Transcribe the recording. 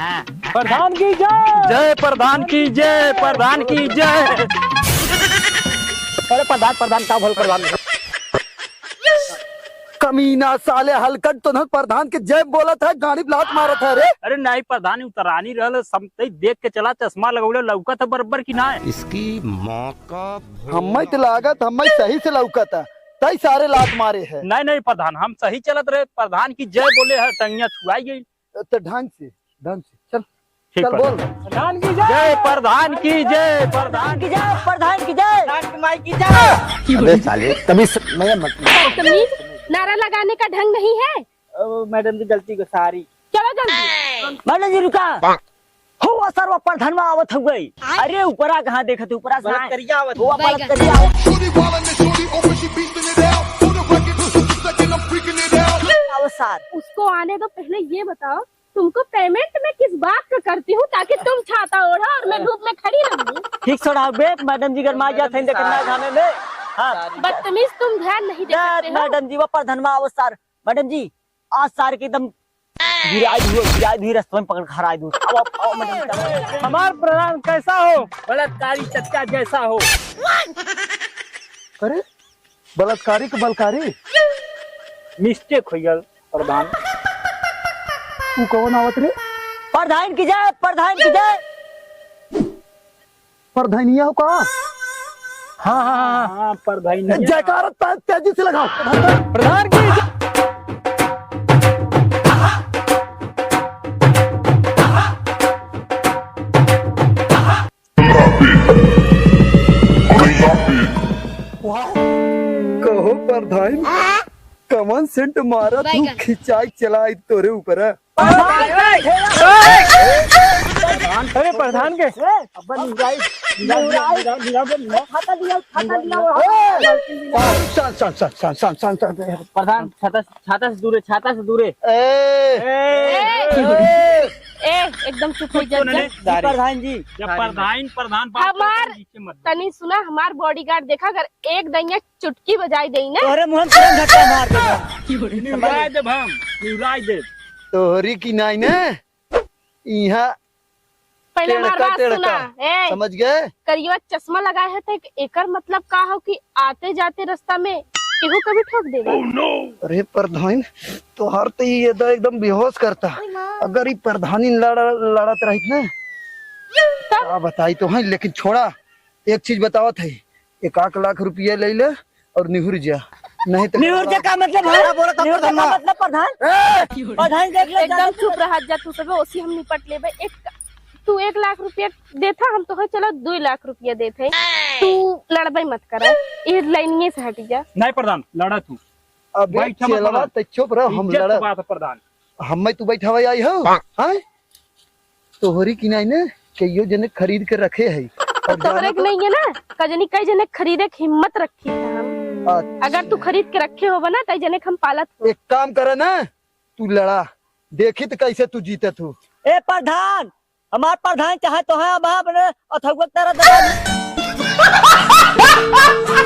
प्रधान की जय। जय प्रधान की जय, प्रधान की जय। अरे प्रधान प्रधान का बोल प्रधान। कमीना साले हलकट तो न प्रधान के जय बोलत है, गाड़ी लात मारत है रे। अरे नहीं प्रधान उतरानी रहल, समते देख के चला, चश्मा लगौले लौका था बरबर की ना है। इसकी माँ का हमें तो लागत हमें सही से लौकता, तई सारे लात मारे है। नहीं नहीं प्रधान हम सही चलत रहे, प्रधान की जय बोले है टंगिया छुआई गई। तो ढंग से चल ठीक चल प्रधान। बोल। प्रधान की जय। जय प्रधान की जय, प्रधान की जय, प्रधान की जय। प्रधान की माई की जय। अबे साले तभी मैं मत तमीज नारा लगाने का ढंग नहीं है। मैडम जी गलती को सारी। चलो जल्दी। मैडम जी रुका हो सर्व प्रधान में आवत हो गई। अरे ऊपरा कहाँ देखा थे, ऊपरा से बलत करिया आवत। वो बात करिए आओ सर। उसको आने दो, पहले ये बताओ तुमको पेमेंट में किस बात का करती हूँ ताकि तुम छाता ओढ़ो और मैं धूप में खड़ी रहूं। ठीक छोड़ा बे, मैडम जी गरमा जाते हैं देखना घामे में। हाँ बदतमीज, तुम ध्यान नहीं दे सकते हो। मैडम जी वो प्रधान में आओ सर। मैडम जी आज सर के एकदम गिराई हुई रास्ते में पकड़ खड़ा दूँ। आओ मैडम जी। हमार प्रधान कैसा हो, बलात्कारी चच्चा जैसा हो। अरे बलात्कारी के बलकारी मिस्टेक हो गया प्रधान। तू कौन आवत रे? प्रधान की जय, प्रधान की जय। प्रधानिया हो का? हाँ हाँ हाँ प्रधान। जयकार तेजी से लगाओ। प्रधान की जय। कहो प्रधान कमन सेंट मारा तू खिंचाई चलाई तोरे ऊपर है। अरे प्रधान के प्रधान छाता से दूर है, छाता से दूर है। एकदम चुप हो जा। प्रधान जी प्रधान प्रधान बात हमार नीचे मत। तनी सुना, हमार बॉडीगार्ड देखा, अगर एक दैया चुटकी बजाई देई ना तोरे मुंह में तुरंत धक्का मार देगा। निउराय दे हम, निउराय दे। तोहरी की नाई ने यहाँ पहले हमार टेढ़का बात टेढ़का सुना। ए समझ गए? करिया चश्मा लगाए है तो एकर मतलब का हो कि आते जाते रास्ता में केहू कभी ठोक देगा। अरे प्रधान तोहर तो ये तो एकदम बेहोश करता। अगर ये प्रधानी लड़त रही ना क्या बताई तो है। लेकिन छोड़ा एक चीज बतावत है, 1 लाख रुपया ले ले और निहुर जा, नहीं तो निहुर का मतलब है निहुर का मतलब प्रधान प्रधान देख ले एकदम चुप रहा जा तू, सब ओसी हम निपट लेबे। तू 1 लाख रुपया देता, हम तो चलो 2 लाख रुपया देते। तू लड़बाई मत करा, ये लाइनिए से हट जा। नहीं प्रधान लड़ा तू। अब चलवा तो चुप रह। हम इज्जत लड़ा की बात है प्रधान। हम तू बैठा हुआ आई हो हाँ? तोहरी की नाई ने कईयो जने खरीद के रखे है तो तोहरे के नहीं है ना, कजनी कई जने खरीदे की हिम्मत रखी है हम। अगर तू खरीद के रखे हो ना तई जने हम पालत हो। एक काम करे ना, तू लड़ा देखी तो कैसे तू जीते तू। ए प्रधान हमार प्रधान चाहे तो है अब अपने अथवा तरह